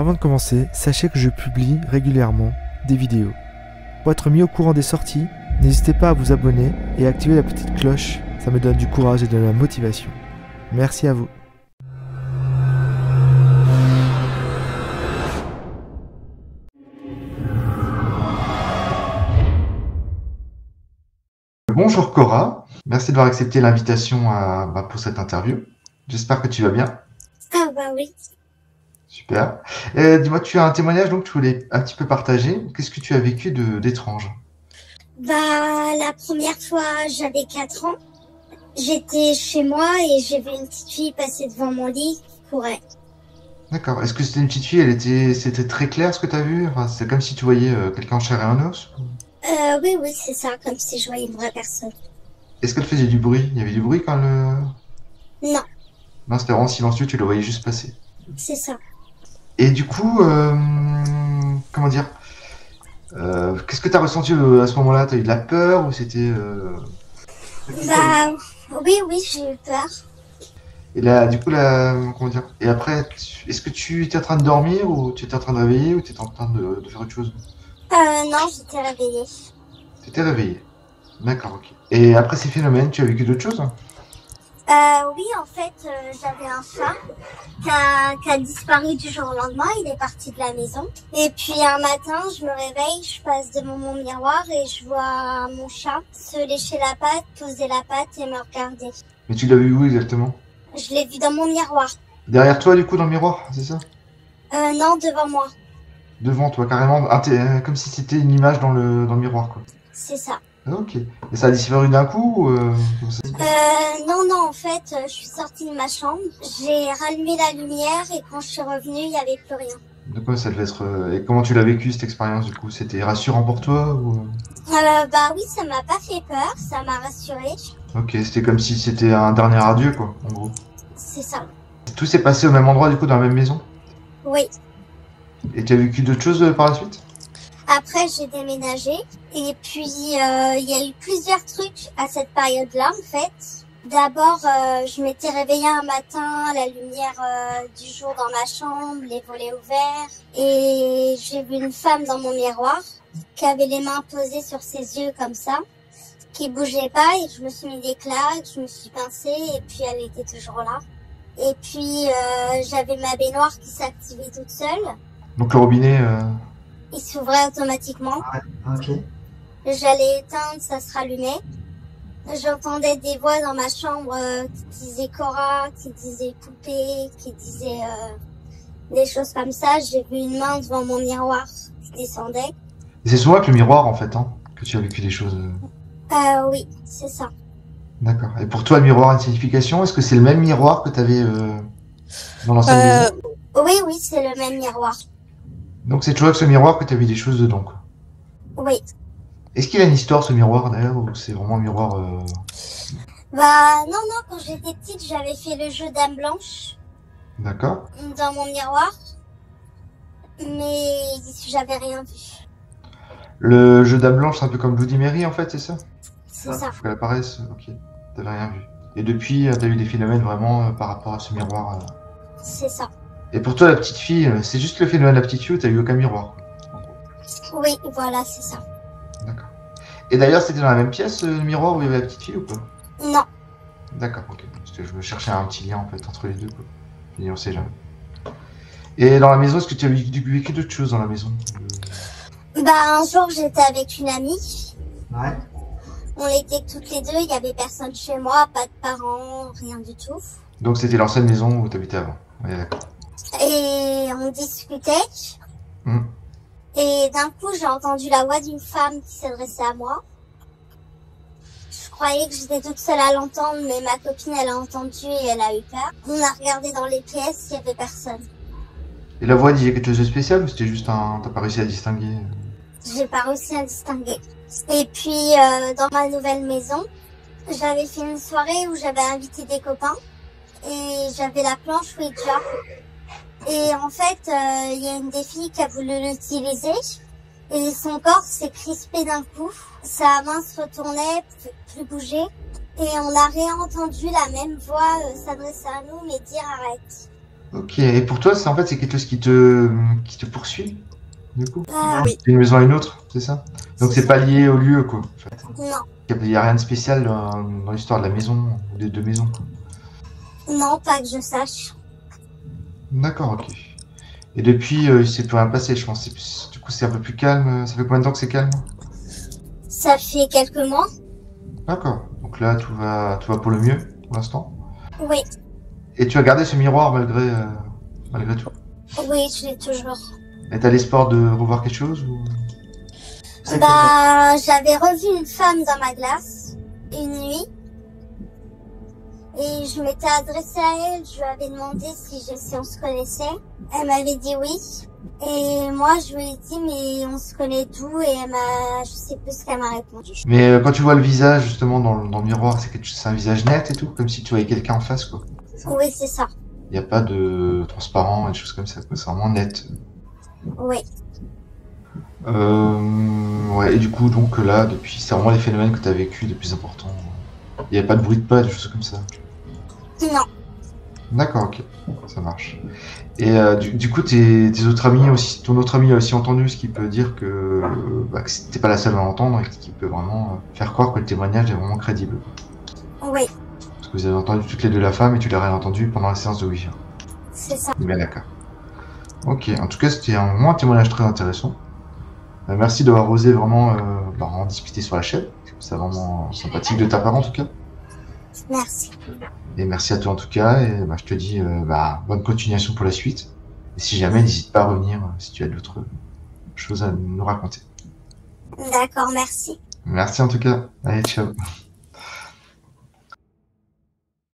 Avant de commencer, sachez que je publie régulièrement des vidéos. Pour être mis au courant des sorties, n'hésitez pas à vous abonner et à activer la petite cloche, ça me donne du courage et de la motivation. Merci à vous. Bonjour Cora, merci d'avoir accepté l'invitation pour cette interview. J'espère que tu vas bien. Ah bah oui. Super. Dis-moi, tu as un témoignage donc tu voulais un petit peu partager. Qu'est-ce que tu as vécu d'étrange? Bah la première fois j'avais 4 ans. J'étais chez moi et j'ai vu une petite fille passer devant mon lit qui courait. D'accord. Est-ce que c'était une petite fille? C'était très clair ce que tu as vu? Enfin, c'est comme si tu voyais quelqu'un en chair et en os? Oui, c'est ça, comme si je voyais une vraie personne. Est-ce qu'elle faisait du bruit? Il y avait du bruit quand le... Non, Non, c'était vraiment silencieux, tu le voyais juste passer. c'est ça. Et du coup, comment dire? Qu'est-ce que tu as ressenti à ce moment-là? Tu as eu de la peur ou c'était... Bah oui, j'ai eu peur. Et là, du coup, là, comment dire? Et après, est-ce que tu étais en train de dormir ou tu étais en train de réveiller ou tu étais en train de faire autre chose? Non, j'étais réveillée. Tu étais réveillé. D'accord, ok. Et après ces phénomènes, tu as vécu d'autres choses? Oui, en fait, j'avais un chat qui a disparu du jour au lendemain. Il est parti de la maison. Et puis un matin, je me réveille, je passe devant mon miroir et je vois mon chat se lécher la patte, poser la patte et me regarder. Mais tu l'as vu où exactement? Je l'ai vu dans mon miroir. Derrière toi, du coup, dans le miroir, c'est ça? Non, devant moi. Devant toi, carrément, comme si c'était une image dans le miroir, quoi. C'est ça. Ah, ok. Et ça a disparu d'un coup ou comment ça se passe? Non, en fait, je suis sortie de ma chambre, j'ai rallumé la lumière et quand je suis revenue, il n'y avait plus rien. De quoi ça devait être... Et comment tu l'as vécu, cette expérience, du coup? C'était rassurant pour toi ou... Bah oui, ça m'a pas fait peur, ça m'a rassurée. Ok, c'était comme si c'était un dernier adieu, quoi, en gros. C'est ça. Tout s'est passé au même endroit, du coup, dans la même maison? Oui. Et tu as vécu d'autres choses par la suite? Après, j'ai déménagé et puis il y a eu plusieurs trucs à cette période-là, en fait. D'abord, je m'étais réveillée un matin, la lumière du jour dans ma chambre, les volets ouverts, et j'ai vu une femme dans mon miroir qui avait les mains posées sur ses yeux comme ça, qui bougeait pas, et je me suis mis des claques, je me suis pincée, et puis elle était toujours là. Et puis j'avais ma baignoire qui s'activait toute seule. Donc le robinet... Il s'ouvrait automatiquement. Ouais, ok. J'allais éteindre, ça se rallumait. J'entendais des voix dans ma chambre qui disaient Cora, qui disaient poupée, qui disaient des choses comme ça. J'ai vu une main devant mon miroir qui descendait. Et c'est souvent avec le miroir, en fait, hein, que tu as vécu des choses... Oui, c'est ça. D'accord. Et pour toi, le miroir a une signification? Est-ce que c'est le même miroir que tu avais dans l'ancienne maison? Oui, c'est le même miroir. Donc c'est toujours avec ce miroir que tu as vu des choses dedans, quoi. Oui. Est-ce qu'il a une histoire, ce miroir, d'ailleurs, ou c'est vraiment un miroir... Bah non, quand j'étais petite, j'avais fait le jeu Dame Blanche D'accord. dans mon miroir, mais j'avais rien vu. Le jeu Dame Blanche, c'est un peu comme Bloody Mary, en fait, c'est ça? C'est ça. Faut qu'elle apparaisse, ok. T'avais rien vu. Et depuis, t'as eu des phénomènes vraiment par rapport à ce miroir. C'est ça. Et pour toi, la petite fille, c'est juste le phénomène de la petite fille ou t'as eu aucun miroir? Oui, voilà, c'est ça. D'accord. Et d'ailleurs, c'était dans la même pièce, le miroir où il y avait la petite fille ou pas? Non. D'accord, ok. Parce que je me cherchais un petit lien, en fait, entre les deux, quoi. Et on sait jamais. Et dans la maison, est-ce que tu as vécu d'autres choses dans la maison? Bah un jour, j'étais avec une amie. Ouais. On était toutes les deux, il y avait personne chez moi, pas de parents, rien du tout. Donc c'était l'ancienne maison où tu habitais avant. Ouais, d'accord. Et on discutait. Hmm. Et d'un coup, j'ai entendu la voix d'une femme qui s'adressait à moi. Je croyais que j'étais toute seule à l'entendre, mais ma copine, elle a entendu et elle a eu peur. On a regardé dans les pièces, il n'y avait personne. Et la voix disait quelque chose de spécial ou c'était juste un... T'as pas réussi à distinguer? J'ai pas réussi à distinguer. Et puis, dans ma nouvelle maison, j'avais fait une soirée où j'avais invité des copains. Et j'avais la planche Ouija. Et en fait, il y a une des filles qui a voulu l'utiliser. Et son corps s'est crispé d'un coup. Sa main se retournait, pouvait plus bouger. Et on a réentendu la même voix s'adresser à nous, mais dire arrête. Ok, et pour toi, c'est en fait, c'est quelque chose qui te poursuit, du coup? Oui. D'une maison à une autre, c'est ça? Donc c'est pas lié au lieu, quoi. En fait. Non, Il n'y a rien de spécial dans l'histoire de la maison ou des deux maisons, quoi. non, pas que je sache. D'accord, ok. Et depuis, il s'est plus rien passé, je pense. Du coup, c'est un peu plus calme. Ça fait combien de temps que c'est calme? Ça fait quelques mois. D'accord. Donc là, tout va pour le mieux, pour l'instant. Oui, Et tu as gardé ce miroir malgré tout. oui, je l'ai toujours. Et t'as l'espoir de revoir quelque chose ou... Bah, j'avais revu une femme dans ma glace une nuit et je m'étais adressée à elle. Je lui avais demandé si on se connaissait. Elle m'avait dit oui. Et moi, je lui ai dit mais on se connaît d'où? Et je sais plus ce qu'elle m'a répondu. Mais quand tu vois le visage justement dans le miroir, c'est un visage net et tout, comme si tu voyais quelqu'un en face, quoi. Oui, c'est ça. Il n'y a pas de transparent et des choses comme ça, quoi. C'est vraiment net. Oui. Ouais, et du coup, donc là, depuis, c'est vraiment les phénomènes que tu as vécu les plus importants. Il n'y a pas de bruit de pas, des choses comme ça. Non. D'accord, ok, ça marche. Et du coup, tes autres amis aussi, ton autre ami a aussi entendu, ce qui peut dire que t'es pas la seule à l'entendre et ce qui peut vraiment faire croire que le témoignage est vraiment crédible. Oui, Parce que vous avez entendu toutes les deux la femme et tu l'as entendu pendant la séance de Ouija. c'est ça. Bien d'accord. Ok, en tout cas, c'était vraiment un témoignage très intéressant. Merci d'avoir osé vraiment en discuter sur la chaîne. C'est vraiment sympathique de ta part en tout cas. Merci. Et merci à toi en tout cas. Et je te dis bonne continuation pour la suite. Et si jamais, n'hésite pas à revenir si tu as d'autres choses à nous raconter. D'accord, merci. Merci en tout cas. Allez, ciao.